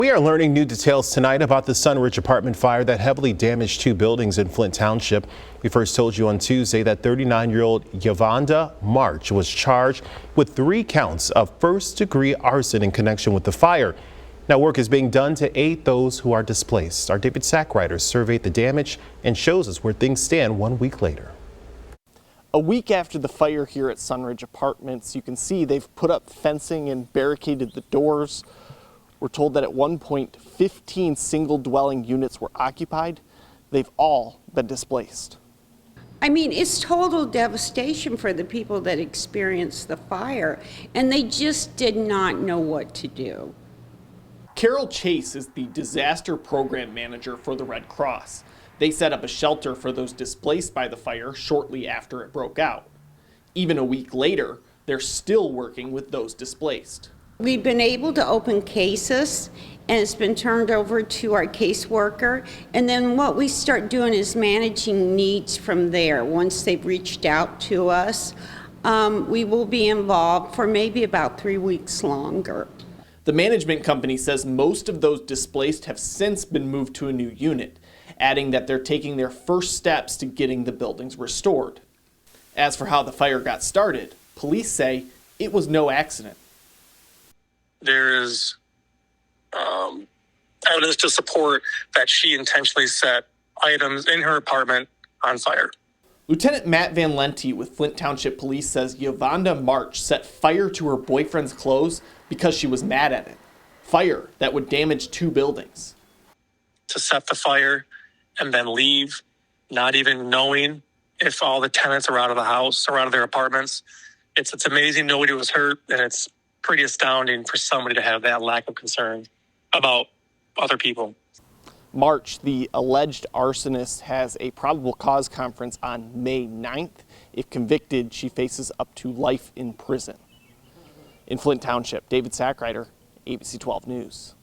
We are learning new details tonight about the Sunridge Apartment fire that heavily damaged two buildings in Flint Township. We first told you on Tuesday that 39-year-old Yavonda March was charged with 3 counts of first-degree arson in connection with the fire. Now, work is being done to aid those who are displaced. Our David Sackrider surveyed the damage and shows us where things stand 1 week later. A week after the fire here at Sunridge Apartments, you can see they've put up fencing and barricaded the doors. We're told that at one point, 15 single-dwelling units were occupied. They've all been displaced. I mean, it's total devastation for the people that experienced the fire, and they just did not know what to do. Carol Chase is the disaster program manager for the Red Cross. They set up a shelter for those displaced by the fire shortly after it broke out. Even a week later, they're still working with those displaced. We've been able to open cases, and it's been turned over to our caseworker. And then what we start doing is managing needs from there. Once they've reached out to us, we will be involved for maybe about 3 weeks longer. The management company says most of those displaced have since been moved to a new unit, adding that they're taking their first steps to getting the buildings restored. As for how the fire got started, police say it was no accident. There is evidence to support that she intentionally set items in her apartment on fire. Lieutenant Matt Van Lente with Flint Township Police says Yavonda March set fire to her boyfriend's clothes because she was mad at it. Fire that would damage 2 buildings. To set the fire and then leave, not even knowing if all the tenants are out of the house or out of their apartments. It's amazing nobody was hurt, and it's pretty astounding for somebody to have that lack of concern about other people. March, the alleged arsonist, has a probable cause conference on May 9th. If convicted, she faces up to life in prison. In Flint Township, David Sackrider, ABC 12 News.